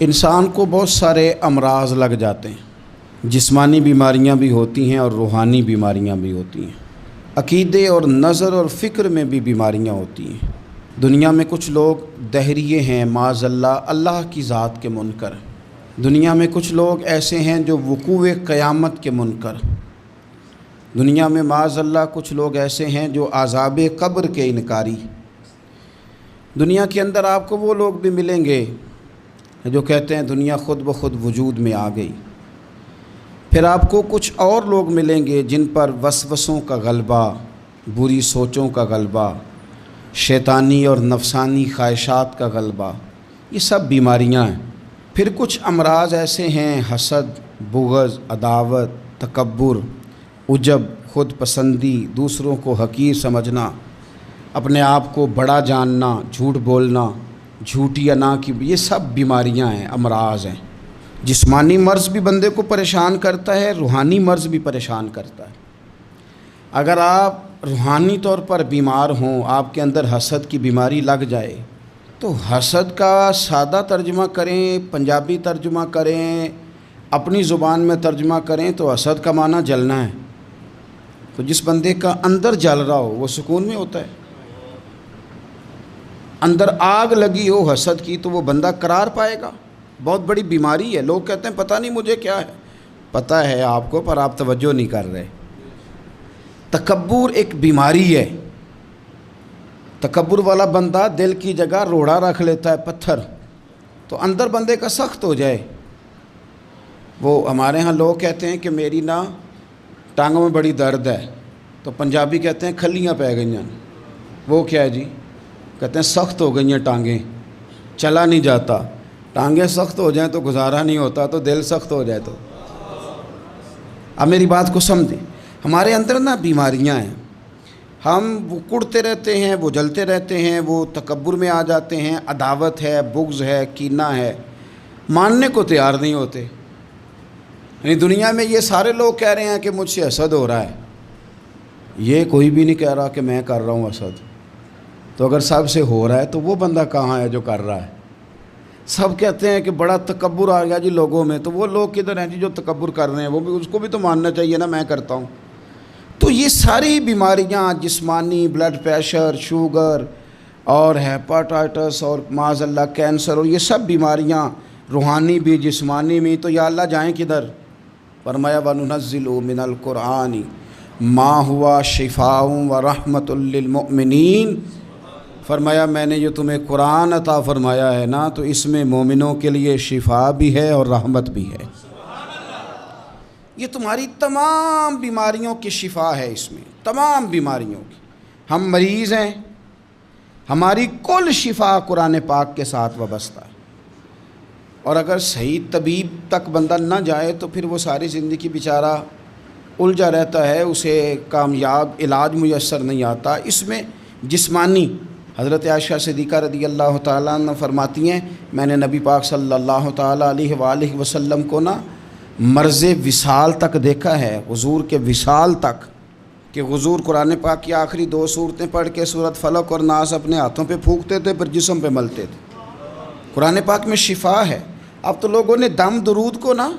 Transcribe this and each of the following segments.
انسان کو بہت سارے امراض لگ جاتے ہیں، جسمانی بیماریاں بھی ہوتی ہیں اور روحانی بیماریاں بھی ہوتی ہیں، عقیدے اور نظر اور فکر میں بھی بیماریاں ہوتی ہیں۔ دنیا میں کچھ لوگ دہریے ہیں، معاذ اللہ، اللہ کی ذات کے منکر۔ دنیا میں کچھ لوگ ایسے ہیں جو وقوع قیامت کے منکر۔ دنیا میں معاذ اللہ کچھ لوگ ایسے ہیں جو عذاب قبر کے انکاری۔ دنیا کے اندر آپ کو وہ لوگ بھی ملیں گے جو کہتے ہیں دنیا خود بخود وجود میں آ گئی۔ پھر آپ کو کچھ اور لوگ ملیں گے جن پر وسوسوں کا غلبہ، بری سوچوں کا غلبہ، شیطانی اور نفسانی خواہشات کا غلبہ، یہ سب بیماریاں ہیں۔ پھر کچھ امراض ایسے ہیں، حسد، بغض، عداوت، تکبر، عجب، خود پسندی، دوسروں کو حقیر سمجھنا، اپنے آپ کو بڑا جاننا، جھوٹ بولنا، جھوٹی انا کی، یہ سب بیماریاں ہیں، امراض ہیں۔ جسمانی مرض بھی بندے کو پریشان کرتا ہے، روحانی مرض بھی پریشان کرتا ہے۔ اگر آپ روحانی طور پر بیمار ہوں، آپ کے اندر حسد کی بیماری لگ جائے تو حسد کا سادہ ترجمہ کریں، پنجابی ترجمہ کریں، اپنی زبان میں ترجمہ کریں تو حسد کا معنی جلنا ہے۔ تو جس بندے کا اندر جل رہا ہو وہ سکون میں ہوتا ہے۔ اندر آگ لگی ہو حسد کی تو وہ بندہ قرار پائے گا۔ بہت بڑی بیماری ہے۔ لوگ کہتے ہیں پتہ نہیں مجھے کیا ہے، پتہ ہے آپ کو پر آپ توجہ نہیں کر رہے۔ تکبر ایک بیماری ہے۔ تکبر والا بندہ دل کی جگہ روڑا رکھ لیتا ہے، پتھر، تو اندر بندے کا سخت ہو جائے۔ وہ ہمارے ہاں لوگ کہتے ہیں کہ میری نا ٹانگوں میں بڑی درد ہے، تو پنجابی کہتے ہیں کھلیاں پہ گئی ہیں۔ وہ کیا ہے جی؟ کہتے ہیں سخت ہو گئی ہیں ٹانگیں، چلا نہیں جاتا۔ ٹانگیں سخت ہو جائیں تو گزارا نہیں ہوتا، تو دل سخت ہو جائے تو۔ اب میری بات کو سمجھیں، ہمارے اندر نا بیماریاں ہیں، ہم وہ کڑتے رہتے ہیں، وہ جلتے رہتے ہیں، وہ تکبر میں آ جاتے ہیں، عداوت ہے، بغض ہے، کینہ ہے، ماننے کو تیار نہیں ہوتے۔ یعنی دنیا میں یہ سارے لوگ کہہ رہے ہیں کہ مجھ سے حسد ہو رہا ہے، یہ کوئی بھی نہیں کہہ رہا کہ میں کر رہا ہوں حسد۔ تو اگر سب سے ہو رہا ہے تو وہ بندہ کہاں ہے جو کر رہا ہے؟ سب کہتے ہیں کہ بڑا تکبر آ گیا جی لوگوں میں، تو وہ لوگ کدھر ہیں جی جو تکبر کر رہے ہیں؟ وہ بھی، اس کو بھی تو ماننا چاہیے نا میں کرتا ہوں۔ تو یہ ساری بیماریاں، جسمانی، بلڈ پریشر، شوگر اور ہیپاٹائٹس اور معاذ اللہ کینسر، اور یہ سب بیماریاں روحانی بھی جسمانی بھی، تو یا اللہ جائیں کدھر؟ فرمایا وَنُنَزِّلُ مِنَ الْقُرْآنِ مَا هُوَ شِفَاءٌ وَرَحْمَةٌ لِّلْمُؤْمِنِينَ۔ فرمایا میں نے جو تمہیں قرآن عطا فرمایا ہے نا، تو اس میں مومنوں کے لیے شفا بھی ہے اور رحمت بھی ہے۔ یہ تمہاری تمام بیماریوں کی شفا ہے، اس میں تمام بیماریوں کی۔ ہم مریض ہیں، ہماری کل شفا قرآن پاک کے ساتھ وابستہ ہے، اور اگر صحیح طبیب تک بندہ نہ جائے تو پھر وہ ساری زندگی بیچارہ الجھا رہتا ہے، اسے کامیاب علاج میسر نہیں آتا۔ اس میں جسمانی، حضرت عائشہ صدیقہ رضی اللہ تعالیٰ عنہ فرماتی ہیں میں نے نبی پاک صلی اللہ تعالیٰ علیہ وآلہ وسلم کو نا مرض وصال تک دیکھا ہے، حضور کے وصال تک، کہ حضور قرآن پاک کی آخری 2 سورتیں پڑھ کے سورۃ فلق اور ناس اپنے ہاتھوں پہ پھونکتے تھے، پھر جسم پہ ملتے تھے۔ قرآن پاک میں شفا ہے۔ اب تو لوگوں نے دم درود کو نا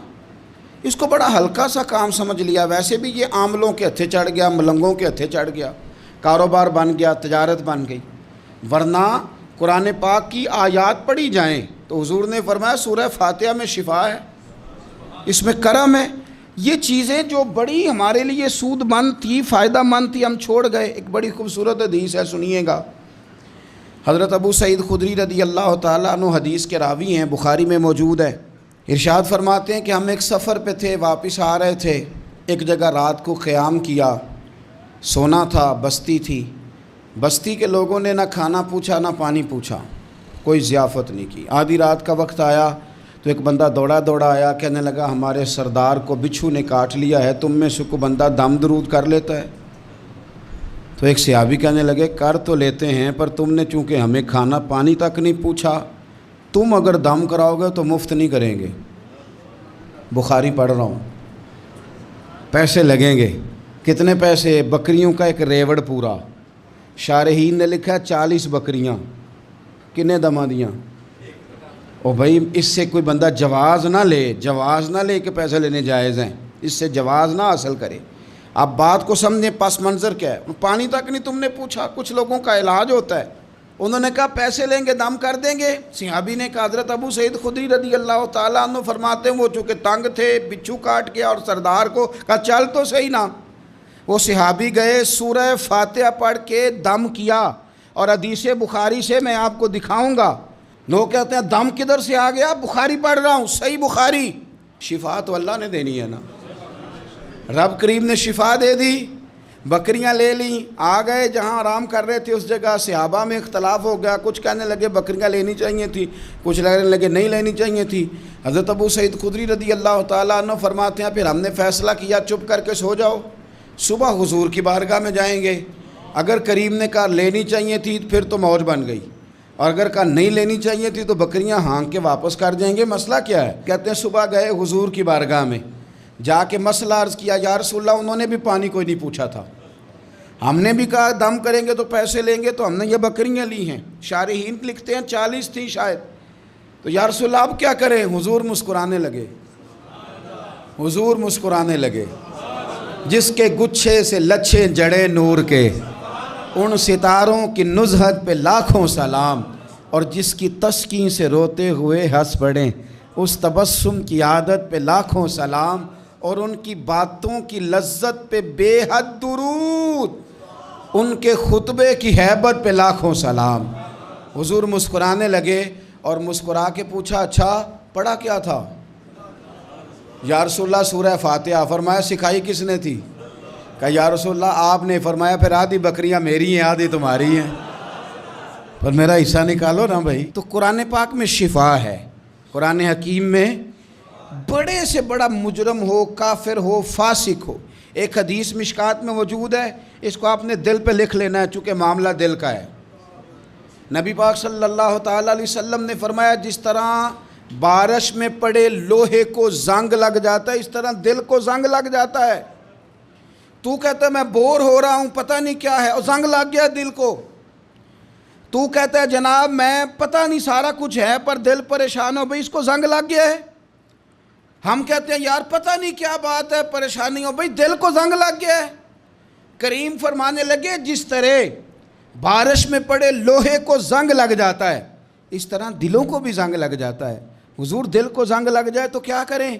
اس کو بڑا ہلکا سا کام سمجھ لیا۔ ویسے بھی یہ عاملوں کے ہتھے چڑھ گیا، ملنگوں کے ہتھے چڑھ گیا، کاروبار بن گیا، تجارت بن گئی۔ ورنہ قرآن پاک کی آیات پڑھی جائیں تو حضور نے فرمایا سورہ فاتحہ میں شفا ہے، اس میں کرم ہے۔ یہ چیزیں جو بڑی ہمارے لیے سود مند تھی، فائدہ مند تھی، ہم چھوڑ گئے۔ ایک بڑی خوبصورت حدیث ہے، سنیے گا۔ حضرت ابو سعید خدری رضی اللہ تعالیٰ عنہ حدیث کے راوی ہیں، بخاری میں موجود ہے۔ ارشاد فرماتے ہیں کہ ہم ایک سفر پہ تھے، واپس آ رہے تھے، ایک جگہ رات کو قیام کیا، سونا تھا، بستی تھی۔ بستی کے لوگوں نے نہ کھانا پوچھا نہ پانی پوچھا، کوئی ضیافت نہیں کی۔ آدھی رات کا وقت آیا تو ایک بندہ دوڑا دوڑا آیا، کہنے لگا ہمارے سردار کو بچھو نے کاٹ لیا ہے، تم میں سے کوئی بندہ دم درود کر لیتا ہے؟ تو ایک صحابی کہنے لگے کر تو لیتے ہیں، پر تم نے چونکہ ہمیں کھانا پانی تک نہیں پوچھا، تم اگر دم کراؤ گے تو مفت نہیں کریں گے۔ بخاری پڑھ رہا ہوں، پیسے لگیں گے۔ کتنے پیسے؟ بکریوں کا ایک ریوڑ پورا۔ شارحین نے لکھا 40 بکریاں، کنے دما دیاں؟ اور بھائی اس سے کوئی بندہ جواز نہ لے کہ پیسے لینے جائز ہیں، اس سے جواز نہ حاصل کرے۔ آپ بات کو سمجھیں، پس منظر کیا ہے؟ پانی تک نہیں تم نے پوچھا۔ کچھ لوگوں کا علاج ہوتا ہے، انہوں نے کہا پیسے لیں گے دم کر دیں گے۔ صحابی نے کہا، حضرت ابو سعید خدری رضی اللہ تعالیٰ عنہ فرماتے ہیں وہ چونکہ تنگ تھے، بچھو کاٹ گیا اور سردار کو کہا چل تو صحیح نا۔ وہ صحابی گئے، سورہ فاتحہ پڑھ کے دم کیا، اور حدیث بخاری سے میں آپ کو دکھاؤں گا۔ لوگ کہتے ہیں دم کدھر سے آ گیا؟ بخاری پڑھ رہا ہوں، صحیح بخاری۔ شفا تو اللہ نے دینی ہے نا، رب کریم نے شفا دے دی۔ بکریاں لے لیں، آ گئے جہاں آرام کر رہے تھے اس جگہ، صحابہ میں اختلاف ہو گیا، کچھ کہنے لگے بکریاں لینی چاہیے تھی، کچھ کہنے لگے نہیں لینی چاہیے تھی۔ حضرت ابو سعید خدری رضی اللہ تعالیٰ عنہ فرماتے ہیں پھر ہم نے فیصلہ کیا چپ کر کے سو جاؤ، صبح حضور کی بارگاہ میں جائیں گے۔ اگر کریم نے کہا لینی چاہیے تھی پھر تو موج بن گئی، اور اگر کہا نہیں لینی چاہیے تھی تو بکریاں ہانک کے واپس کر جائیں گے۔ مسئلہ کیا ہے؟ کہتے ہیں صبح گئے حضور کی بارگاہ میں، جا کے مسئلہ عرض کیا، یا رسول اللہ انہوں نے بھی پانی کوئی نہیں پوچھا تھا، ہم نے بھی کہا دم کریں گے تو پیسے لیں گے، تو ہم نے یہ بکریاں لی ہیں۔ شارحین لکھتے ہیں 40 تھیں شاید، تو یا رسول اللہ اب کیا کریں؟ حضور مسکرانے لگے، حضور مسکرانے لگے۔ جس کے گچھے سے لچھے جڑے نور کے، ان ستاروں کی نزہت پہ لاکھوں سلام، اور جس کی تسکین سے روتے ہوئے ہنس پڑیں، اس تبسم کی عادت پہ لاکھوں سلام، اور ان کی باتوں کی لذت پہ بے حد درود، ان کے خطبے کی ہیبت پہ لاکھوں سلام۔ حضور مسکرانے لگے اور مسکرا کے پوچھا اچھا پڑھا کیا تھا؟ یا رسول اللہ سورہ فاتحہ۔ فرمایا سکھائی کس نے تھی؟ کہا یا رسول اللہ آپ نے۔ فرمایا پھر آدھی بکریاں میری ہیں آدھی تمہاری ہیں، پر میرا حصہ نکالو نا بھائی۔ تو قرآن پاک میں شفا ہے، قرآن حکیم میں بڑے سے بڑا مجرم ہو، کافر ہو، فاسق ہو، ایک حدیث مشکات میں موجود ہے، اس کو آپ نے دل پہ لکھ لینا ہے چونکہ معاملہ دل کا ہے۔ نبی پاک صلی اللہ تعالیٰ علیہ وسلم نے فرمایا جس طرح بارش میں پڑے لوہے کو زنگ لگ جاتا ہے، اس طرح دل کو زنگ لگ جاتا ہے۔ تو کہتا ہے میں بور ہو رہا ہوں پتہ نہیں کیا ہے، اور زنگ لگ گیا دل کو۔ تو کہتا ہے جناب میں پتہ نہیں سارا کچھ ہے پر دل پریشان ہو، بھئی اس کو زنگ لگ گیا ہے۔ ہم کہتے ہیں یار پتہ نہیں کیا بات ہے، پریشانی ہو، بھئی دل کو زنگ لگ گیا ہے۔ کریم فرمانے لگے جس طرح بارش میں پڑے لوہے کو زنگ لگ جاتا ہے، اس طرح دلوں کو بھی زنگ لگ جاتا ہے۔ حضور دل کو زنگ لگ جائے تو کیا کریں؟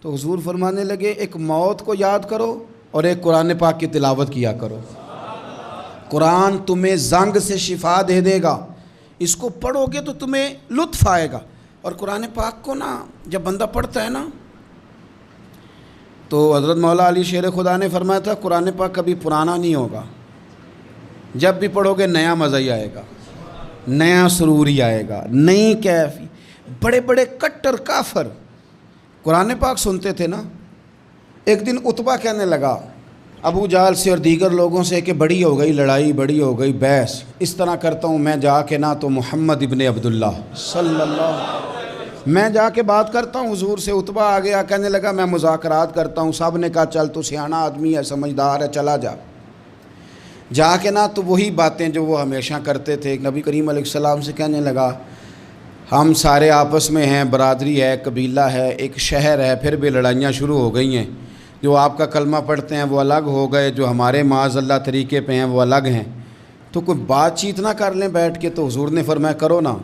تو حضور فرمانے لگے ایک موت کو یاد کرو اور ایک قرآن پاک کی تلاوت کیا کرو، قرآن تمہیں زنگ سے شفا دے دے گا، اس کو پڑھو گے تو تمہیں لطف آئے گا۔ اور قرآن پاک کو نا جب بندہ پڑھتا ہے نا تو حضرت مولا علی شیر خدا نے فرمایا تھا قرآن پاک کبھی پرانا نہیں ہوگا، جب بھی پڑھو گے نیا مزہ ہی آئے گا، نیا سرور ہی آئے گا، نئی کیفی۔ بڑے بڑے کٹر کافر قرآن پاک سنتے تھے نا۔ ایک دن عتبہ کہنے لگا ابو جہل سے اور دیگر لوگوں سے کہ بڑی ہو گئی لڑائی، بڑی ہو گئی بحث، اس طرح کرتا ہوں میں جا کے نا تو محمد ابن عبداللہ صلی اللہ، میں جا کے بات کرتا ہوں حضور سے۔ عتبہ آ گیا کہنے لگا میں مذاکرات کرتا ہوں، سب نے کہا چل تو سیاںہ آدمی ہے، سمجھدار ہے، چلا جا۔ جا کے نا تو وہی باتیں جو وہ ہمیشہ کرتے تھے، نبی کریم علیہ السلام سے کہنے لگا ہم سارے آپس میں ہیں، برادری ہے، قبیلہ ہے، ایک شہر ہے، پھر بھی لڑائیاں شروع ہو گئی ہیں، جو آپ کا کلمہ پڑھتے ہیں وہ الگ ہو گئے، جو ہمارے معاذ اللہ طریقے پہ ہیں وہ الگ ہیں، تو کوئی بات چیت نہ کر لیں بیٹھ کے۔ تو حضور نے فرمایا کرو نا۔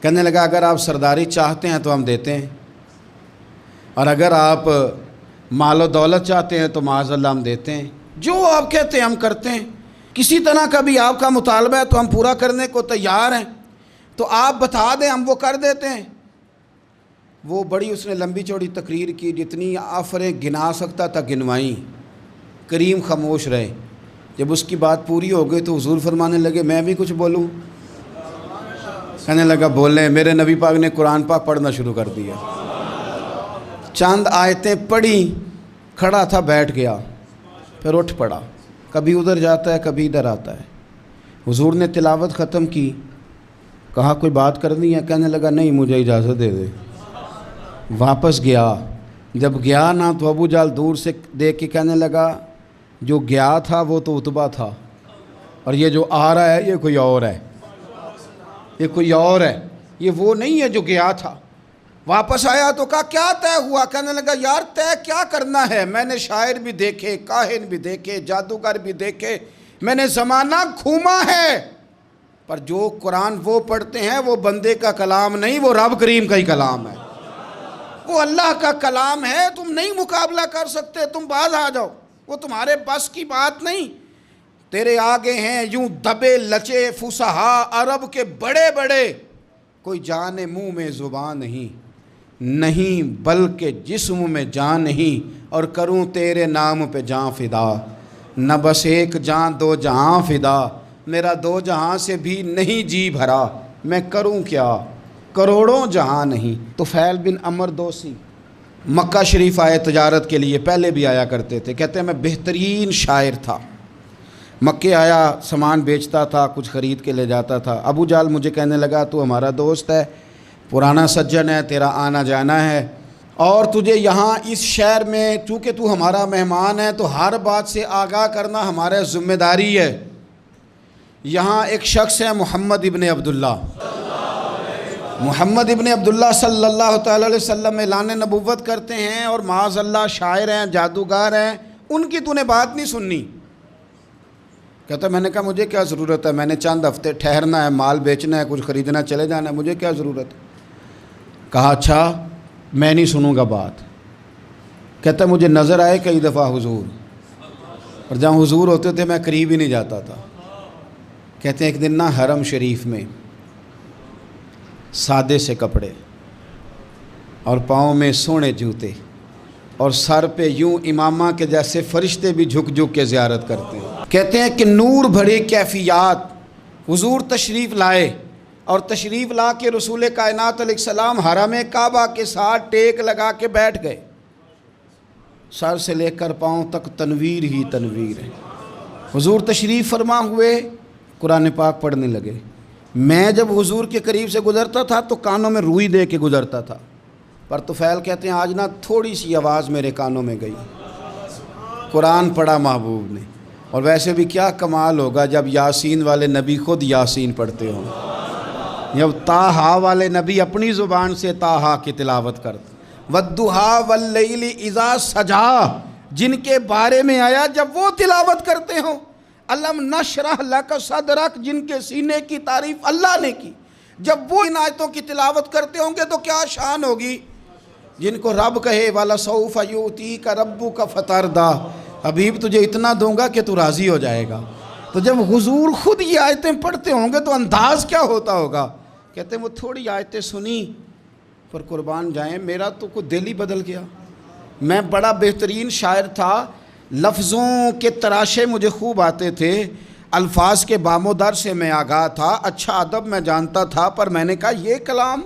کہنے لگا اگر آپ سرداری چاہتے ہیں تو ہم دیتے ہیں، اور اگر آپ مال و دولت چاہتے ہیں تو معاذ اللہ ہم دیتے ہیں، جو آپ کہتے ہیں ہم کرتے ہیں، کسی طرح کا بھی آپ کا مطالبہ ہے تو ہم پورا کرنے کو تیار ہیں، تو آپ بتا دیں ہم وہ کر دیتے ہیں۔ وہ بڑی اس نے لمبی چوڑی تقریر کی، جتنی آفریں گنا سکتا تھا گنوائیں، کریم خاموش رہے۔ جب اس کی بات پوری ہو گئی تو حضور فرمانے لگے میں بھی کچھ بولوں؟ کہنے لگا بولیں۔ میرے نبی پاک نے قرآن پاک پڑھنا شروع کر دیا، چند آیتیں پڑھی، کھڑا تھا بیٹھ گیا، پھر اٹھ پڑا، کبھی ادھر جاتا ہے کبھی ادھر آتا ہے۔ حضور نے تلاوت ختم کی، کہا کوئی بات کرنی ہے؟ کہنے لگا نہیں مجھے اجازت دے دے۔ واپس گیا، جب گیا نا تو ابو جہل دور سے دیکھ کے کہنے لگا جو گیا تھا وہ تو عتبہ تھا، اور یہ جو آ رہا ہے یہ کوئی اور ہے، یہ کوئی اور ہے۔ یہ وہ نہیں ہے جو گیا تھا۔ واپس آیا تو کہا کیا طے ہوا؟ کہنے لگا یار طے کیا کرنا ہے، میں نے شاعر بھی دیکھے، کاہن بھی دیکھے، جادوگر بھی دیکھے، میں نے زمانہ گھوما ہے، پر جو قرآن وہ پڑھتے ہیں وہ بندے کا کلام نہیں، وہ رب کریم کا ہی کلام ہے، وہ اللہ کا کلام ہے، تم نہیں مقابلہ کر سکتے، تم باز آ جاؤ، وہ تمہارے بس کی بات نہیں۔ تیرے آگے ہیں یوں دبے لچے فصحا عرب کے بڑے بڑے، کوئی جان منہ میں زبان نہیں بلکہ جسم میں جان نہیں، اور کروں تیرے نام پہ جان فدا، نہ بس ایک جان دو جہاں فدا، میرا دو جہاں سے بھی نہیں جی بھرا، میں کروں کیا کروڑوں جہاں نہیں۔ طفیل بن عمر دوسی مکہ شریف آئے تجارت کے لیے، پہلے بھی آیا کرتے تھے، کہتے ہیں میں بہترین شاعر تھا، مکے آیا سامان بیچتا تھا، کچھ خرید کے لے جاتا تھا۔ ابو جال مجھے کہنے لگا تو ہمارا دوست ہے، پرانا سجن ہے، تیرا آنا جانا ہے، اور تجھے یہاں اس شہر میں چونکہ تو ہمارا مہمان ہے تو ہر بات سے آگاہ کرنا ہمارے ذمہ داری ہے۔ یہاں ایک شخص ہے محمد ابن عبداللہ، محمد ابن عبداللہ صلی اللہ تعالی علیہ وسلم اعلان نبوت کرتے ہیں، اور معاذ اللہ شاعر ہیں، جادوگر ہیں، ان کی تو نے بات نہیں سننی۔ کہتا میں نے کہا مجھے کیا ضرورت ہے، میں نے چند ہفتے ٹھہرنا ہے، مال بیچنا ہے، کچھ خریدنا، چلے جانا ہے، مجھے کیا ضرورت ہے؟ کہا اچھا میں نہیں سنوں گا بات۔ کہتا مجھے نظر آئے کئی دفعہ حضور، اور جہاں حضور ہوتے تھے میں قریب ہی نہیں جاتا تھا۔ کہتے ہیں ایک دن نا حرم شریف میں سادے سے کپڑے اور پاؤں میں سونے جوتے اور سر پہ یوں امامہ کے جیسے فرشتے بھی جھک جھک کے زیارت کرتے ہیں۔ کہتے ہیں کہ نور بھری کیفیات حضور تشریف لائے، اور تشریف لا کے رسول کائنات علیہ السلام حرم کعبہ کے ساتھ ٹیک لگا کے بیٹھ گئے، سر سے لے کر پاؤں تک تنویر ہی تنویر ہے۔ حضور تشریف فرما ہوئے، قرآن پاک پڑھنے لگے۔ میں جب حضور کے قریب سے گزرتا تھا تو کانوں میں روئی دے کے گزرتا تھا، پر طفیل کہتے ہیں آج نا تھوڑی سی آواز میرے کانوں میں گئی، قرآن پڑھا محبوب نے۔ اور ویسے بھی کیا کمال ہوگا جب یاسین والے نبی خود یاسین پڑھتے ہوں، جب طٰہٰ والے نبی اپنی زبان سے طٰہٰ کی تلاوت کرتے، وَالضُّحَىٰ وَاللَّيْلِ اِذَا سَجَىٰ جن کے بارے میں آیا جب وہ تلاوت کرتے ہوں، الم نشرح لک صدرک جن کے سینے کی تعریف اللہ نے کی، جب وہ ان آیتوں کی تلاوت کرتے ہوں گے تو کیا شان ہوگی۔ جن کو رب کہے وَلَسَوْفَ يُؤْتِيكَ رَبُّكَ فَتَرْضَىٰ حبیب تجھے اتنا دوں گا کہ تو راضی ہو جائے گا، تو جب حضور خود یہ آیتیں پڑھتے ہوں گے تو انداز کیا ہوتا ہوگا۔ کہتے ہیں وہ تھوڑی آیتیں سنی پر قربان جائیں میرا تو کوئی دل ہی بدل گیا۔ میں بڑا بہترین شاعر تھا، لفظوں کے تراشے مجھے خوب آتے تھے، الفاظ کے بام و در سے میں آگاہ تھا، اچھا ادب میں جانتا تھا، پر میں نے کہا یہ کلام،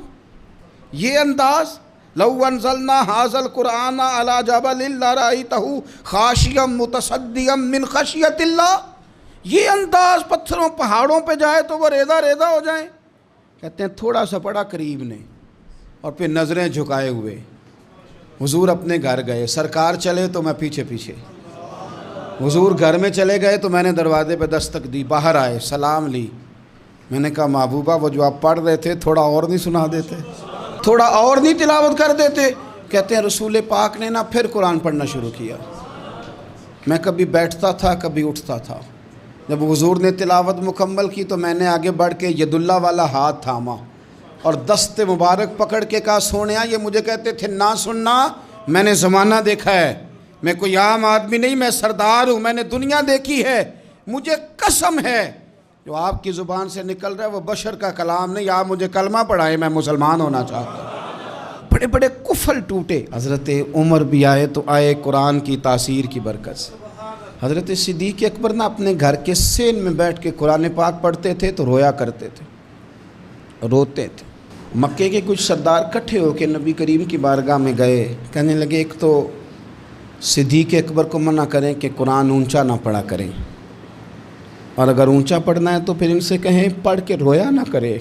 یہ انداز، لو انزلنا هذا القرآن على جبل لرأيته خاشعا متصدعا من خشیۃ اللہ، یہ انداز پتھروں پہاڑوں پہ جائے تو وہ ریزہ ریزہ ہو جائیں۔ کہتے ہیں تھوڑا سا پڑا قریب نے، اور پھر نظریں جھکائے ہوئے حضور اپنے گھر گئے، سرکار چلے تو میں پیچھے پیچھے، حضور گھر میں چلے گئے تو میں نے دروازے پہ دستک دی، باہر آئے، سلام لی، میں نے کہا محبوبہ وہ جو آپ پڑھ رہے تھے تھوڑا اور نہیں سنا دیتے، تھوڑا اور نہیں تلاوت کر دیتے؟ کہتے ہیں رسول پاک نے نا پھر قرآن پڑھنا شروع کیا، میں کبھی بیٹھتا تھا کبھی اٹھتا تھا، جب حضور نے تلاوت مکمل کی تو میں نے آگے بڑھ کے ید اللہ والا ہاتھ تھاما اور دست مبارک پکڑ کے کہا سونیا یہ مجھے کہتے تھے نہ سننا، میں نے زمانہ دیکھا ہے، میں کوئی عام آدمی نہیں، میں سردار ہوں، میں نے دنیا دیکھی ہے، مجھے قسم ہے جو آپ کی زبان سے نکل رہا ہے وہ بشر کا کلام نہیں، آپ مجھے کلمہ پڑھائیں، میں مسلمان ہونا چاہتا ہوں۔ بڑے بڑے کفل ٹوٹے۔ حضرت عمر بھی آئے تو آئے قرآن کی تاثیر کی برکت سے۔ حضرت صدیق اکبر نا اپنے گھر کے سین میں بیٹھ کے قرآن پاک پڑھتے تھے تو رویا کرتے تھے، روتے تھے۔ مکے کے کچھ سردار کٹھے ہو کے نبی کریم کی بارگاہ میں گئے، کہنے لگے ایک تو صدیق اکبر کو منع کریں کہ قرآن اونچا نہ پڑھا کریں، اور اگر اونچا پڑھنا ہے تو پھر ان سے کہیں پڑھ کے رویا نہ کرے۔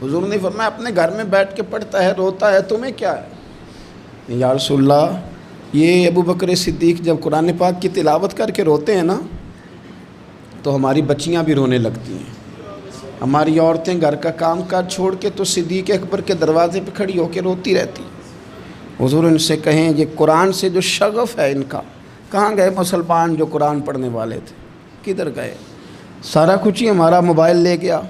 حضور نے فرمایا اپنے گھر میں بیٹھ کے پڑھتا ہے، روتا ہے، تمہیں کیا ہے؟ یا رسول اللہ یہ ابو بکر صدیق جب قرآن پاک کی تلاوت کر کے روتے ہیں نا تو ہماری بچیاں بھی رونے لگتی ہیں۔ ہماری عورتیں گھر کا کام کاج چھوڑ کے تو صدیق اکبر کے دروازے پہ کھڑی ہو کے روتی رہتی. حضور ان سے کہیں یہ قرآن سے جو شغف ہے ان کا، کہاں گئے مسلمان جو قرآن پڑھنے والے تھے، کدھر گئے؟ سارا کچھ ہی ہمارا موبائل لے گیا.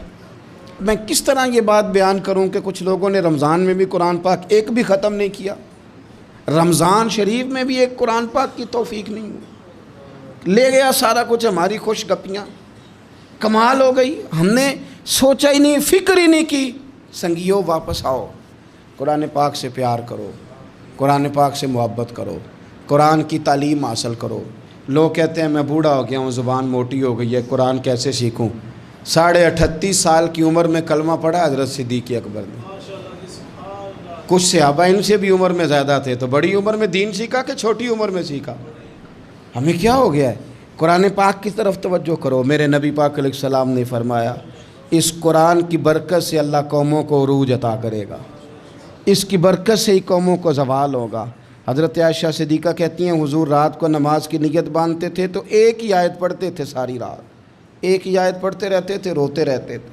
میں کس طرح یہ بات بیان کروں کہ کچھ لوگوں نے رمضان میں بھی قرآن پاک ایک بھی ختم نہیں کیا، رمضان شریف میں بھی ایک قرآن پاک کی توفیق نہیں ہوئی. لے گیا سارا کچھ، ہماری خوش گپیاں. کمال ہو گئی، ہم نے سوچا ہی نہیں، فکر ہی نہیں کی. سنگیو واپس آؤ، قرآن پاک سے پیار کرو، قرآن پاک سے محبت کرو، قرآن کی تعلیم حاصل کرو. لوگ کہتے ہیں میں بوڑھا ہو گیا ہوں، زبان موٹی ہو گئی ہے، قرآن کیسے سیکھوں؟ 38.5 سال کی عمر میں کلمہ پڑھا حضرت صدیق اکبر نے. کچھ صحابہ ان سے بھی عمر میں زیادہ تھے، تو بڑی عمر میں دین سیکھا کہ چھوٹی عمر میں سیکھا؟ ہمیں کیا ہو گیا ہے؟ قرآن پاک کی طرف توجہ کرو. میرے نبی پاک علیہ السلام نے فرمایا اس قرآن کی برکت سے اللہ قوموں کو عروج عطا کرے گا، اس کی برکت سے ہی قوموں کو زوال ہوگا. حضرت عائشہ صدیقہ کہتی ہیں حضور رات کو نماز کی نیت باندھتے تھے تو ایک ہی آیت پڑھتے تھے، ساری رات ایک ہی آیت پڑھتے رہتے تھے، روتے رہتے تھے.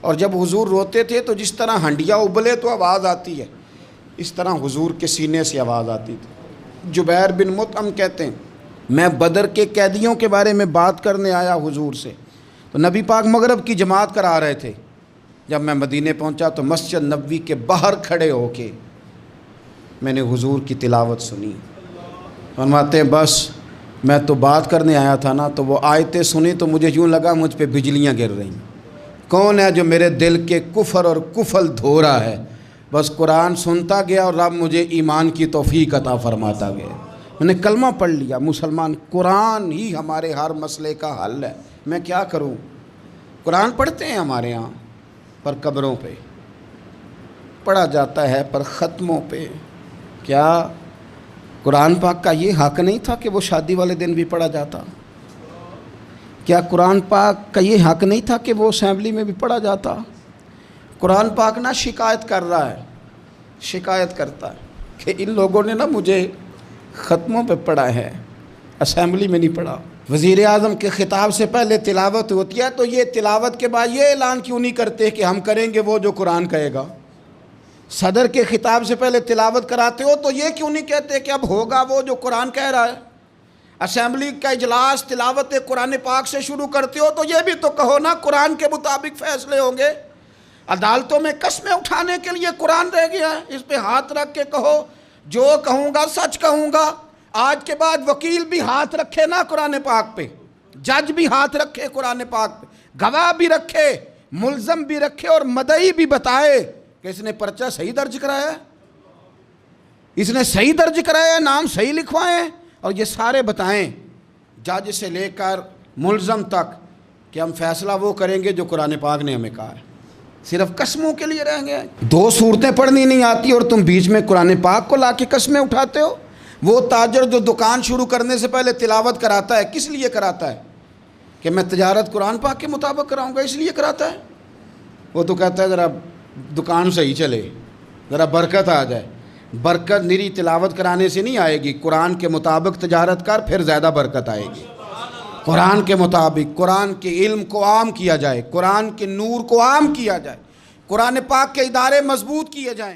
اور جب حضور روتے تھے تو جس طرح ہنڈیا ابلے تو آواز آتی ہے، اس طرح حضور کے سینے سے آواز آتی تھی. جبیر بن مطعم کہتے ہیں میں بدر کے قیدیوں کے بارے میں بات کرنے آیا حضور سے، تو نبی پاک مغرب کی جماعت کرا رہے تھے. جب میں مدینے پہنچا تو مسجد نبوی کے باہر کھڑے ہو کے میں نے حضور کی تلاوت سنی. فرماتے ہیں بس میں تو بات کرنے آیا تھا نا، تو وہ آیتیں سنی تو مجھے یوں لگا مجھ پہ بجلیاں گر رہی. کون ہے جو میرے دل کے کفر اور کفل دھو رہا ہے؟ بس قرآن سنتا گیا اور رب مجھے ایمان کی توفیق عطا فرماتا گیا. میں نے کلمہ پڑھ لیا مسلمان. قرآن ہی ہمارے ہر مسئلے کا حل ہے. میں کیا کروں؟ قرآن پڑھتے ہیں ہمارے ہاں، پر قبروں پہ پڑھا جاتا ہے، پر ختموں پہ. کیا قرآن پاک کا یہ حق نہیں تھا کہ وہ شادی والے دن بھی پڑھا جاتا؟ کیا قرآن پاک کا یہ حق نہیں تھا کہ وہ اسمبلی میں بھی پڑھا جاتا؟ قرآن پاک نہ شکایت کر رہا ہے، شکایت کرتا ہے کہ ان لوگوں نے نا مجھے ختموں پہ پڑھا ہے، اسمبلی میں نہیں پڑھا. وزیر اعظم کے خطاب سے پہلے تلاوت ہوتی ہے تو یہ تلاوت کے بعد یہ اعلان کیوں نہیں کرتے کہ ہم کریں گے وہ جو قرآن کہے گا؟ صدر کے خطاب سے پہلے تلاوت کراتے ہو تو یہ کیوں نہیں کہتے کہ اب ہوگا وہ جو قرآن کہہ رہا ہے؟ اسمبلی کا اجلاس تلاوت قرآن پاک سے شروع کرتے ہو تو یہ بھی تو کہو نا قرآن کے مطابق فیصلے ہوں گے. عدالتوں میں قسمیں اٹھانے کے لیے قرآن رہ گیا ہے، اس پہ ہاتھ رکھ کے کہو جو کہوں گا سچ کہوں گا. آج کے بعد وکیل بھی ہاتھ رکھے نا قرآن پاک پہ، جج بھی ہاتھ رکھے قرآن پاک پہ، گواہ بھی رکھے، ملزم بھی رکھے، اور مدعی بھی بتائے کہ اس نے پرچہ صحیح درج کرایا ہے، اس نے صحیح درج کرایا ہے، نام صحیح لکھوائے ہیں، اور یہ سارے بتائیں جج سے لے کر ملزم تک کہ ہم فیصلہ وہ کریں گے جو قرآن پاک نے ہمیں کہا ہے. صرف قسموں کے لیے رہیں گے. 2 صورتیں پڑھنی نہیں آتی اور تم بیچ میں قرآن پاک کو لا کے قسمیں اٹھاتے ہو. وہ تاجر جو دکان شروع کرنے سے پہلے تلاوت کراتا ہے کس لیے کراتا ہے؟ کہ میں تجارت قرآن پاک کے مطابق کراؤں گا، اس لیے کراتا ہے. وہ تو کہتا ہے ذرا دکان صحیح چلے، ذرا برکت آ جائے. برکت نری تلاوت کرانے سے نہیں آئے گی، قرآن کے مطابق تجارت کر پھر زیادہ برکت آئے گی. قرآن کے مطابق قرآن کے علم کو عام کیا جائے، قرآن کے نور کو عام کیا جائے، قرآن پاک کے ادارے مضبوط کیے جائیں.